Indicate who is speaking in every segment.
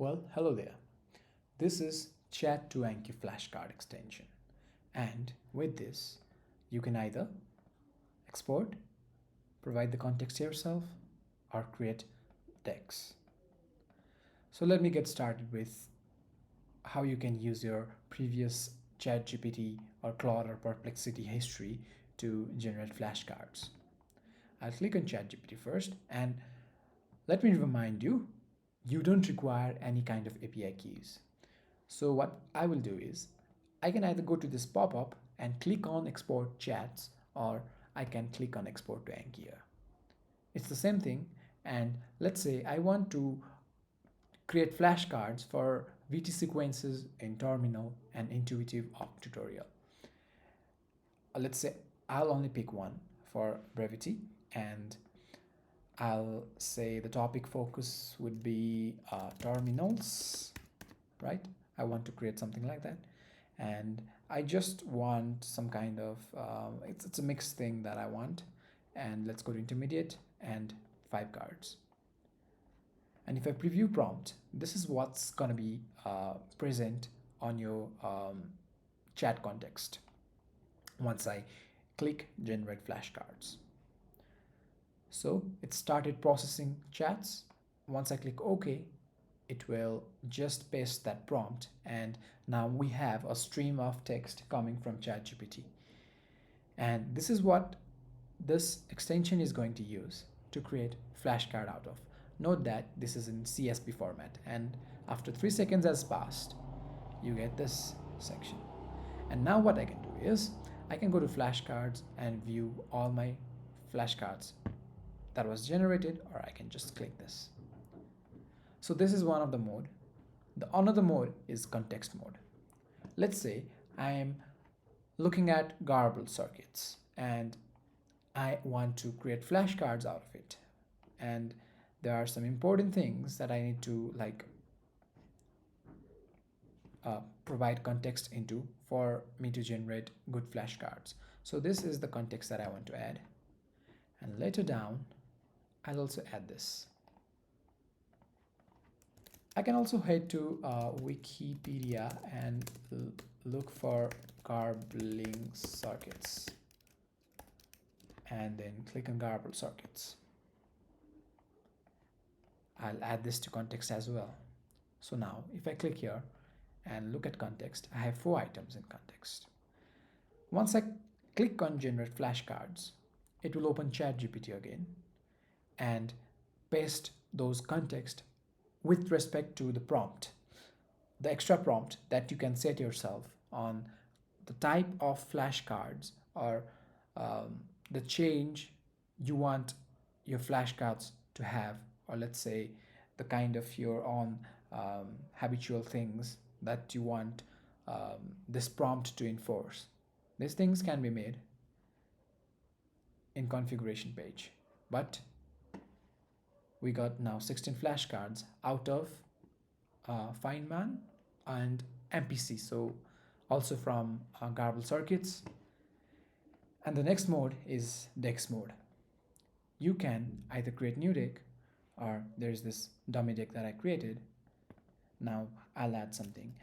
Speaker 1: Well, hello there. This is Chat to Anki flashcard extension. And with this, you can either export, provide the context yourself, or create decks. So let me get started with how you can use your previous ChatGPT or Claude or Perplexity history to generate flashcards. I'll click on ChatGPT first, and let me remind you, you don't require any kind of API keys. So what I will do is I can either go to this pop-up and click on export chats, or I can click on export to Anki. It's the same thing, and let's say I want to create flashcards for VT sequences in terminal and intuitive awk tutorial. Let's say I'll only pick one for brevity, and I'll say the topic focus would be terminals, right? I want to create something like that. And I just want some kind of, it's a mixed thing that I want. And let's go to intermediate and 5 cards. And if I preview prompt, this is what's gonna be present on your chat context once I click generate flashcards. So it started processing chats. Once I click OK, it will just paste that prompt, and now we have a stream of text coming from ChatGPT. And this is what this extension is going to use to create flashcard out of. Note that this is in CSV format, and after 3 seconds has passed, you get this section. And now what I can do is I can go to flashcards and view all my flashcards that was generated, or I can just click this. So this is one of the mode. The another mode is context mode. Let's say I am looking at garbled circuits and I want to create flashcards out of it. And there are some important things that I need to provide context into for me to generate good flashcards. So this is the context that I want to add. And later down, I'll also add this. I can also head to Wikipedia and look for garbling circuits, and then click on garbled circuits. I'll add this to context as well. So now if I click here and look at context, I have 4 items in context. Once I click on generate flashcards, it will open ChatGPT again and paste those context with respect to the prompt, the extra prompt that you can set yourself on the type of flashcards, or the change you want your flashcards to have, or let's say the kind of your own habitual things that you want this prompt to enforce. These things can be made in configuration page, but we got now 16 flashcards out of Feynman and MPC, so also from garbled circuits. And the next mode is decks mode. You can either create new deck, or there's this dummy deck that I created. Now I'll add something.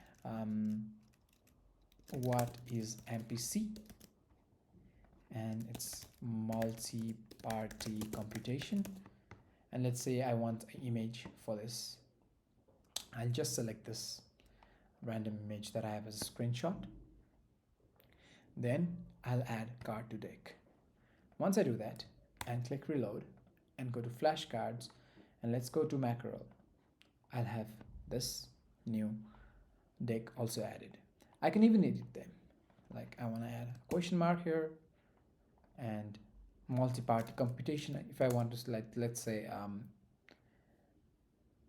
Speaker 1: What is MPC? And it's multi-party computation. And let's say I want an image for this. I'll just select this random image that I have as a screenshot. Then I'll add card to deck. Once I do that and click reload and go to flashcards, and let's go to macro, I'll have this new deck also added. I can even edit them. Like I want to add a question mark here and multi-party computation. If I want to select, let's say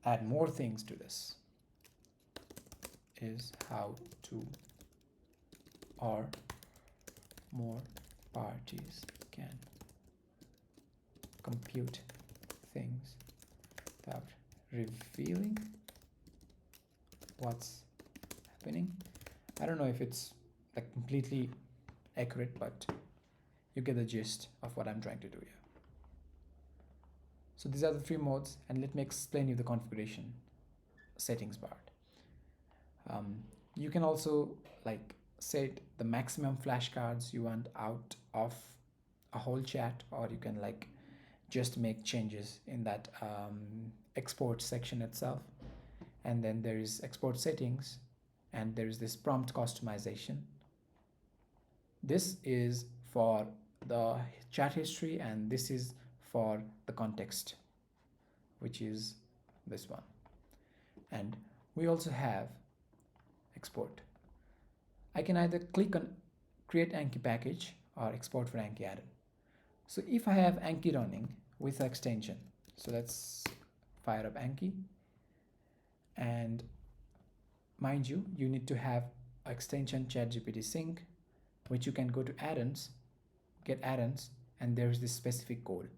Speaker 1: add more things to this, is how to, or more parties can compute things without revealing what's happening. I don't know if it's like completely accurate, but you get the gist of what I'm trying to do here. So these are the 3 modes, and let me explain you the configuration. settings bar. You can also like set the maximum flashcards you want out of a whole chat, or you can like just make changes in that export section itself. And then there is export settings, and there is this prompt customization. This is for the chat history, and this is for the context, which is this one. And we also have export. I can either click on create Anki package or export for Anki add-in. So if I have Anki running with the extension, so let's fire up Anki. And mind you, you need to have extension ChatGPT sync, which you can go to add-ins, get add-ins, and there's this specific code.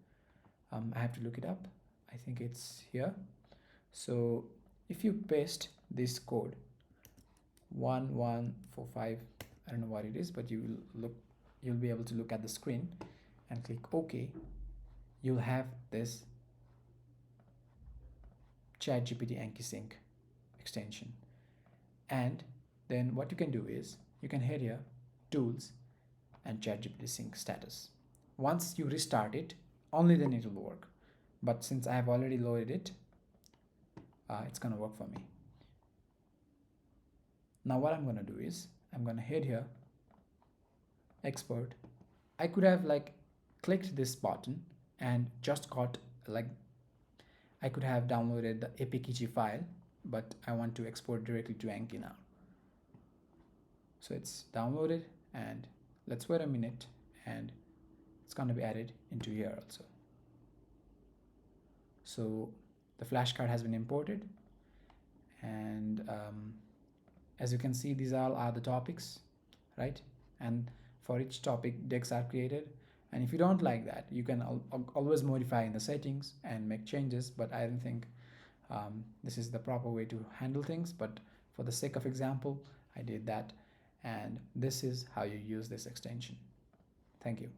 Speaker 1: I have to look it up. I think it's here. So if you paste this code 1145, I don't know what it is, but you'll be able to look at the screen and click OK. You'll have this ChatGPT Anki sync extension. And then what you can do is you can head here, tools, and ChatGPT sync status. Once you restart it, only then it will work. But since I have already loaded it, it's gonna work for me. Now what I'm gonna do is I'm gonna head here, export. I could have like clicked this button and just got like, I could have downloaded the apk file, but I want to export directly to Anki now. So it's downloaded, and let's wait a minute, and it's going to be added into here also. So the flashcard has been imported, and as you can see, these all are the topics, right? And for each topic, decks are created. And if you don't like that, you can always modify in the settings and make changes, but I don't think this is the proper way to handle things. But for the sake of example, I did that, and this is how you use this extension. Thank you.